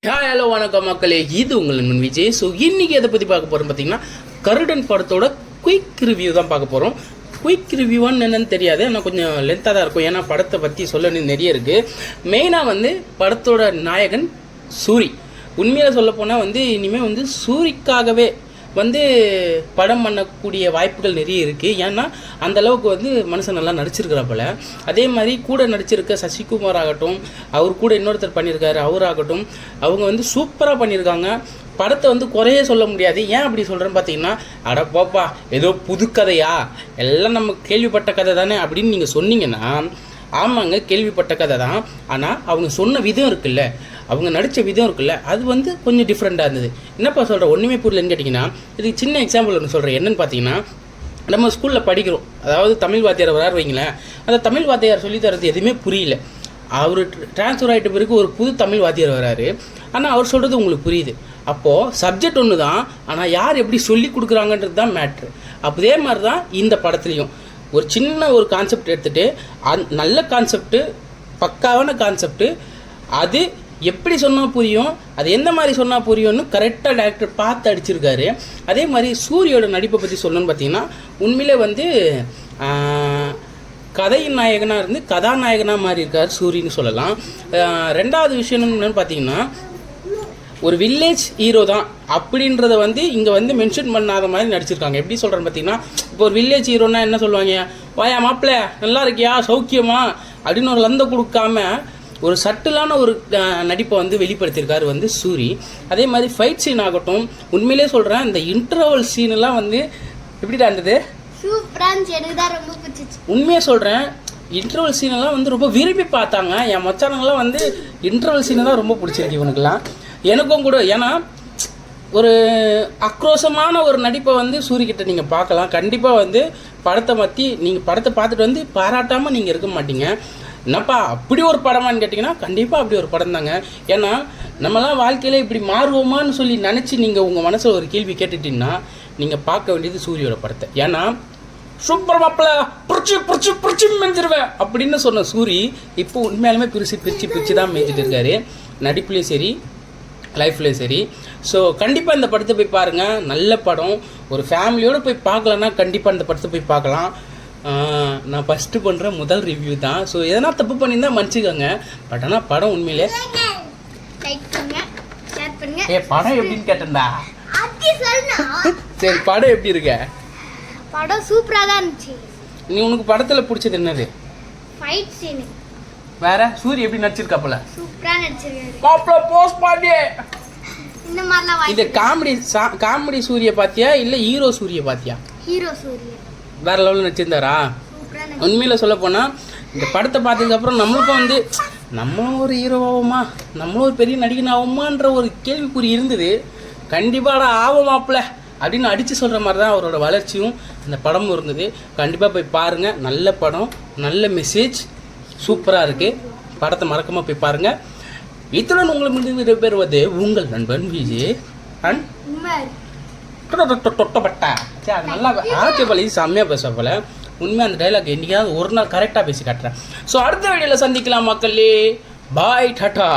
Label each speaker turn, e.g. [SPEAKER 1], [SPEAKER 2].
[SPEAKER 1] Hello வணக்கம் மக்களே, இது உங்கள் நண்பன் விஜய். ஸோ இன்றைக்கி எதை பற்றி பார்க்க போகிறோம் பார்த்தீங்கன்னா, கருடன் படத்தோட குயிக் ரிவ்யூ தான் பார்க்க போகிறோம். குயிக் ரிவ்யூவான்னு என்னென்னு தெரியாது, ஆனால் கொஞ்சம் லென்த்தாக தான் இருக்கும். ஏன்னா படத்தை பற்றி சொல்ல நிறைய இருக்குது. மெயினாக படத்தோட நாயகன் சூரி. உண்மையாக சொல்லப்போனால் இனிமேல் சூரிக்காகவே படம் பண்ணக்கூடிய வாய்ப்புகள் நிறைய இருக்குது. ஏன்னா அந்தளவுக்கு மனுஷன் நல்லா நடிச்சிருக்கிறப்பல. அதே மாதிரி கூட நடிச்சிருக்க சசிகுமார் ஆகட்டும், அவர் கூட இன்னொருத்தர் பண்ணியிருக்காரு, அவராகட்டும், அவங்க சூப்பராக பண்ணியிருக்காங்க. படத்தை குறைய சொல்ல முடியாது. ஏன் அப்படி சொல்கிறேன்னு பார்த்தீங்கன்னா, அட போப்பா ஏதோ புது கதையா, எல்லாம் நம்ம கேள்விப்பட்ட கதை தானே அப்படின்னு நீங்கள் சொன்னீங்கன்னா, ஆமாங்க கேள்விப்பட்ட கதை தான். ஆனால் அவங்க சொன்ன விதம் இருக்குல்ல, அவங்க நடித்த விதம் இருக்குல்ல, அது கொஞ்சம் டிஃப்ரெண்ட்டாக இருந்தது. என்னப்பா சொல்கிறேன், ஒன்றுமே புரியலன்னு கேட்டிங்கன்னா, இதுக்கு சின்ன எக்ஸாம்பிள் ஒன்று சொல்கிறேன். என்னென்னு பார்த்தீங்கன்னா, நம்ம ஸ்கூலில் படிக்கிறோம், அதாவது தமிழ் வாத்தியார் வராரு வைங்களேன். அந்த தமிழ் வாத்தியார் சொல்லி தரது எதுவுமே புரியல. அவர் ட்ரான்ஸ்ஃபர் ஆகிட்ட பிறகு ஒரு புது தமிழ் வாத்தியார் வராரு, ஆனால் அவர் சொல்கிறது உங்களுக்கு புரியுது. அப்போது சப்ஜெக்ட் ஒன்று தான், ஆனால் யார் எப்படி சொல்லி கொடுக்குறாங்கன்றது தான் மேட்ரு. அதே மாதிரி தான் இந்த படத்துலையும் ஒரு சின்ன ஒரு கான்செப்ட் எடுத்துகிட்டு, நல்ல கான்செப்டு, பக்காவான கான்செப்டு, அது எப்படி சொன்னால் புரியும், அது எந்த மாதிரி சொன்னால் புரியும்னு கரெக்டாக டேரக்டர் பார்த்து அடிச்சிருக்காரு. அதே மாதிரி சூரியோட நடிப்பை பற்றி சொல்லணும்னு பார்த்தீங்கன்னா, உண்மையிலே கதையின் நாயகனாக இருந்து கதாநாயகனாக மாறி இருக்கார் சூரின்னு சொல்லலாம். ரெண்டாவது விஷயம் என்னன்னு பார்த்தீங்கன்னா, ஒரு வில்லேஜ் ஹீரோ தான் அப்படின்றத இங்கே மென்ஷன் பண்ணாத மாதிரி நடிச்சிருக்காங்க. எப்படி சொல்கிறேன்னு பார்த்தீங்கன்னா, இப்போ ஒரு வில்லேஜ் ஹீரோனா என்ன சொல்லுவாங்க, வாயா மாப்பிள்ள நல்லா இருக்கியா சௌக்கியமா அப்படின்னு ஒரு லந்த கொடுக்காம ஒரு சட்டிலான ஒரு நடிப்பை வெளிப்படுத்தியிருக்காரு சூரி. அதே மாதிரி ஃபைட் சீன் ஆகட்டும், உண்மையிலே சொல்கிறேன், இந்த இன்டர்வல் சீனெல்லாம் எப்படிடா இருந்தது, உண்மையாக சொல்கிறேன். இன்டர்வல் சீனெல்லாம் ரொம்ப விரும்பி பார்த்தாங்க. என் மச்சானங்களாம் இன்டர்வல் சீனை தான் ரொம்ப பிடிச்சிருக்கு இவனுக்குலாம், எனக்கும் கூட. ஏன்னா ஒரு ஆக்ரோஷமான ஒரு நடிப்பை சூரிக்கிட்ட நீங்கள் பார்க்கலாம். கண்டிப்பாக படத்தை பற்றி நீங்கள் படத்தை பார்த்துட்டு பாராட்டாமல் நீங்கள் இருக்க மாட்டீங்க. என்னப்பா அப்படி ஒரு படமான்னு கேட்டிங்கன்னா, கண்டிப்பாக அப்படி ஒரு படம் தாங்க. ஏன்னா நம்மளாம் வாழ்க்கையில் இப்படி மாறுவோமான்னு சொல்லி நினச்சி நீங்கள் உங்கள் மனசில் ஒரு கேள்வி கேட்டுட்டிங்கன்னா, நீங்கள் பார்க்க வேண்டியது சூரியோட படத்தை. ஏன்னா சூப்பர் மாப்பிள்ள பிரிச்சு பிரிச்சு பிரிச்சு மெஞ்சிருவேன் அப்படின்னு சொன்ன சூரி இப்போ உண்மையாலுமே பிரித்து தான் மேய்ச்சிட்டு இருக்காரு, நடிப்புலேயும் சரி லைஃப்லேயும் சரி. ஸோ கண்டிப்பாக இந்த படத்தை போய் பாருங்கள், நல்ல படம். ஒரு ஃபேமிலியோடு போய் பார்க்கலன்னா கண்டிப்பாக இந்த படத்தை போய் பார்க்கலாம். நான் ஃபஸ்ட்டு பண்ணுற முதல் ரிவ்யூ தான். ஸோ எதனா தப்பு பண்ணியிருந்தால் மன்னிச்சுக்கோங்க. பட் ஆனால் படம் உண்மையிலே படம் எப்படின்னு கேட்டேன்டா. சரி, படம் எப்படி இருக்க?
[SPEAKER 2] படம் சூப்பராக தான் இருந்துச்சு.
[SPEAKER 1] நீ உனக்கு படத்தில் பிடிச்சது என்னது?
[SPEAKER 2] Fight scene.
[SPEAKER 1] வேற சூரிய எப்படி நடிச்சிருக்காப்புல?
[SPEAKER 2] சூப்பரா நடிச்சிருக்காரு.
[SPEAKER 1] மாப்ள போஸ்ட் பாடி
[SPEAKER 2] இந்த மாதிரிலாம்
[SPEAKER 1] இது காமெடி சூரிய பாத்தியா இல்ல ஹீரோ சூரிய பாத்தியா?
[SPEAKER 2] ஹீரோ சூரிய
[SPEAKER 1] வேற லெவலில் நடிச்சிருந்தாரா?
[SPEAKER 2] சூப்பரா.
[SPEAKER 1] உண்மையில சொல்ல போனா இந்த படத்தை பார்த்ததுக்கு அப்புறம் நம்மளுக்கும் நம்மளும் ஒரு ஹீரோவாகுமா, நம்மளும் ஒரு பெரிய நடிகன் ஆகுமான்ற ஒரு கேள்விக்குறி இருந்தது. கண்டிப்பாக ஆகும் மாப்பிள்ள அப்படின்னு அடித்து சொல்கிற மாதிரி தான் அவரோட வளர்ச்சியும் அந்த படமும் இருந்தது. கண்டிப்பாக போய் பாருங்கள், நல்ல படம், நல்ல மெசேஜ், சூப்பராக இருக்குது. படத்தை மறக்காமல் போய் பாருங்கள். இத்துடன் உங்களுக்கு விடைபெறுவது உங்கள் நண்பன் விஜய் அண்ட் தொட்டப்பட்டா. சரி, அது நல்லா ஆட்சி போல, இது செம்மையாக பேச போல. உண்மையாக அந்த டைலாக் என்றைக்காவது ஒரு நாள் கரெக்டாக பேசி காட்டுறேன். ஸோ அடுத்த வீடியோவில் சந்திக்கலாம் மக்களே. பாய், டாட்டா.